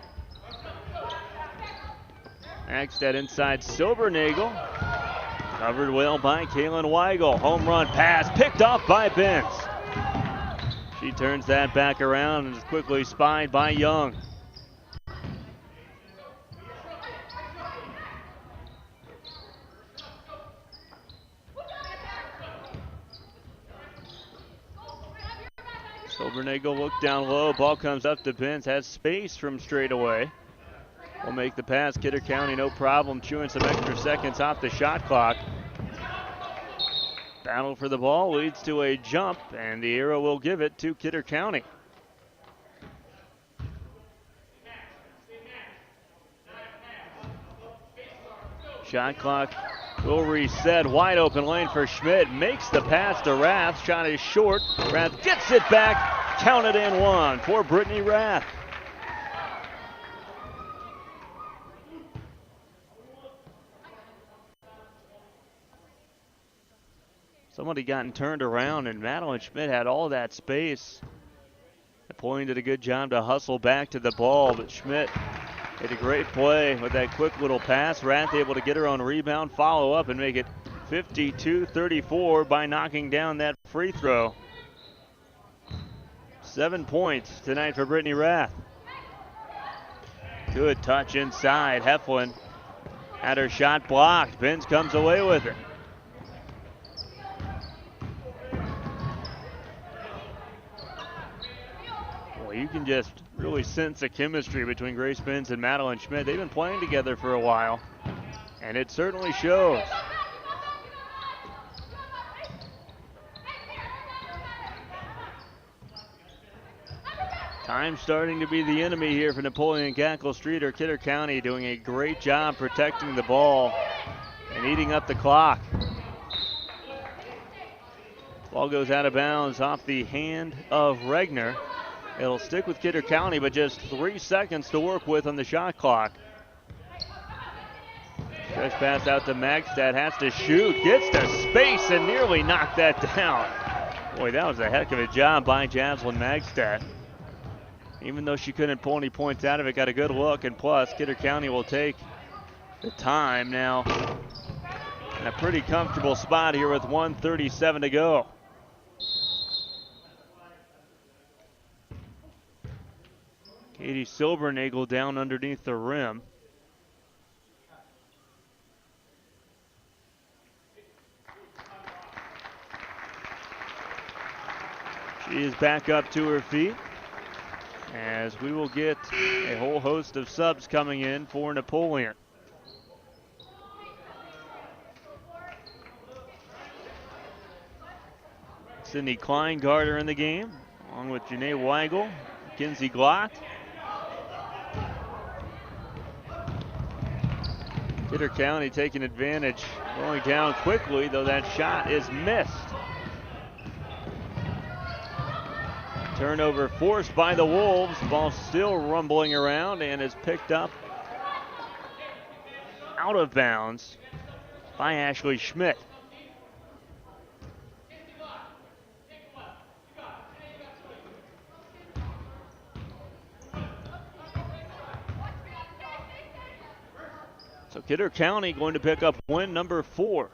Magstad inside Sobernagel. Covered well by Kaylin Weigel. Home run pass picked off by Benz. She turns that back around and is quickly spied by Young. Sobernagel looked down low. Ball comes up to Benz. Has space from straight away. Will make the pass. Kidder County no problem. Chewing some extra seconds off the shot clock. Battle for the ball leads to a jump, and the arrow will give it to Kidder County. Shot clock will reset. Wide open lane for Schmidt. Makes the pass to Rath. Shot is short. Rath gets it back. Counted and one for Brittany Rath. Somebody gotten turned around, and Madeline Schmidt had all that space. Napoleon did a good job to hustle back to the ball, but Schmidt made a great play with that quick little pass. Rath able to get her own rebound, follow up, and make it 52-34 by knocking down that free throw. 7 points tonight for Brittany Rath. Good touch inside. Heflin Had her shot blocked. Benz comes away with it. Well, you can just really sense the chemistry between Grace Benz and Madeline Schmidt. They've been playing together for a while, and it certainly shows. Time starting to be the enemy here for Napoleon-Gackle Streeter. Kidder County doing a great job protecting the ball and eating up the clock. Ball goes out of bounds off the hand of Regner. It'll stick with Kidder County, but just 3 seconds to work with on the shot clock. Stretch pass out to Magstad, has to shoot, gets to space and nearly knocked that down. Boy, that was a heck of a job by Jaslyn Magstad. Even though she couldn't pull any points out of it, got a good look, and plus Kidder County will take the time now in a pretty comfortable spot here with 1:37 to go. Katie Silbernagel down underneath the rim. She is back up to her feet, as we will get a whole host of subs coming in for Napoleon. Sydney Kleingarter in the game, along with Janae Weigel, Kinsey Glott. Kidder County taking advantage, going down quickly, though that shot is missed. Turnover forced by the Wolves. Ball still rumbling around and is picked up out of bounds by Ashley Schmidt. So Kidder County going to pick up win number 4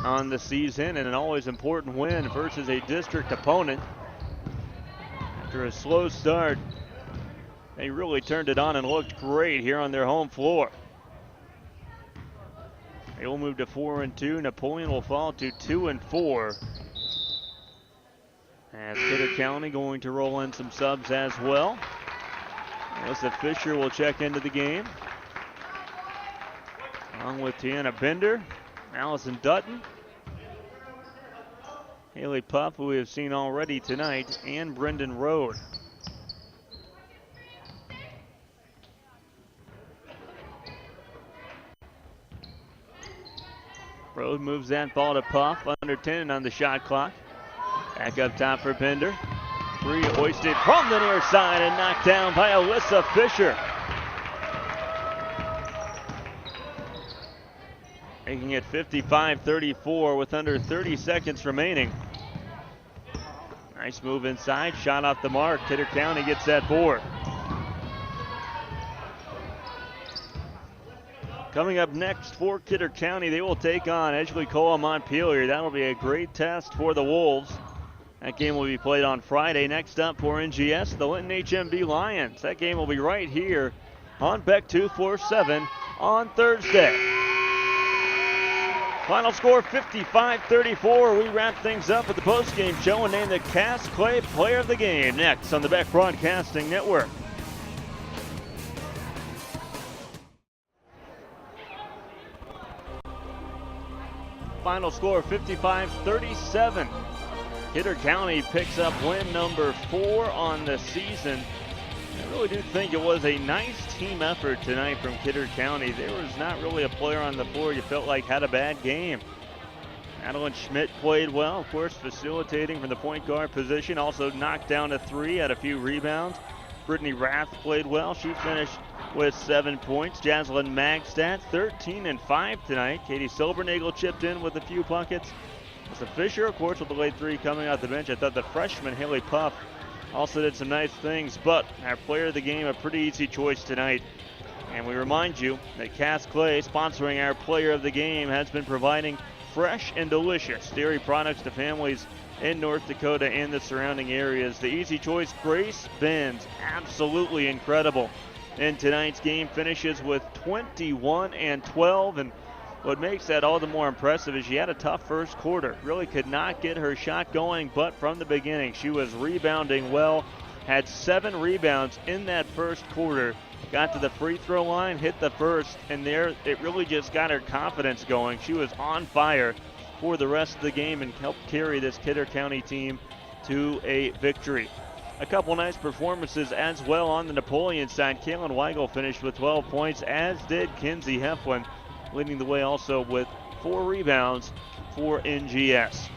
on the season, and an always important win versus a district opponent. After a slow start, they really turned it on and looked great here on their home floor. They will move to 4-2. Napoleon will fall to 2-4. As Kidder County going to roll in some subs as well. Melissa Fisher will check into the game, along with Tiana Bender, Allison Dutton, Haley Puff, who we have seen already tonight, and Brendan Rode. Rode moves that ball to Puff, under 10 on the shot clock. Back up top for Bender. 3 hoisted from the near side and knocked down by Alyssa Fisher. Making it 55-34 with under 30 seconds remaining. Nice move inside, shot off the mark. Kidder County gets that board. Coming up next for Kidder County, they will take on Edgeley-Coa Montpelier. That'll be a great test for the Wolves. That game will be played on Friday. Next up for NGS, the Linton HMB Lions. That game will be right here on BEK 247 on Thursday. Final score 55-34. We wrap things up with the postgame show and name the Cass Clay Player of the Game next on the BEK Broadcasting Network. Final score 55-37. Kidder County picks up win number 4 on the season. I really do think it was a nice team effort tonight from Kidder County. There was not really a player on the floor you felt like had a bad game. Madeline Schmidt played well, of course, facilitating from the point guard position. Also knocked down a 3, had a few rebounds. Brittany Rath played well. She finished with 7 points. Jaslyn Magstad, 13 and 5 tonight. Katie Silbernagel chipped in with a few buckets. Melissa Fisher, of course, with the late 3 coming off the bench. I thought the freshman, Haley Puff, also did some nice things, but our player of the game, a pretty easy choice tonight. And we remind you that Cass Clay, sponsoring our player of the game, has been providing fresh and delicious dairy products to families in North Dakota and the surrounding areas. The easy choice, Grace Benz, absolutely incredible. in tonight's game, finishes with 21 and 12. And what makes that all the more impressive is she had a tough first quarter. Really could not get her shot going, but from the beginning, she was rebounding well. Had 7 rebounds in that first quarter. Got to the free throw line, hit the first, and there it really just got her confidence going. She was on fire for the rest of the game and helped carry this Kidder County team to a victory. A couple nice performances as well on the Napoleon side. Kaylin Weigel finished with 12 points, as did Kinsey Heflin, leading the way also with 4 rebounds for NGS.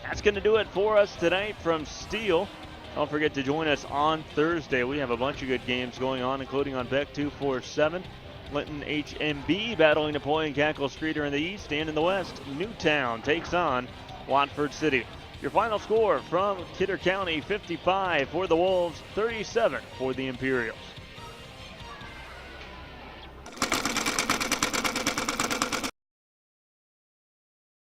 That's going to do it for us tonight from Steele. Don't forget to join us on Thursday. We have a bunch of good games going on, including on BEK 247. Clinton HMB battling Napoleon-Gackle Streeter in the east, and in the west, Newtown takes on Watford City. Your final score from Kidder County, 55 for the Wolves, 37 for the Imperials.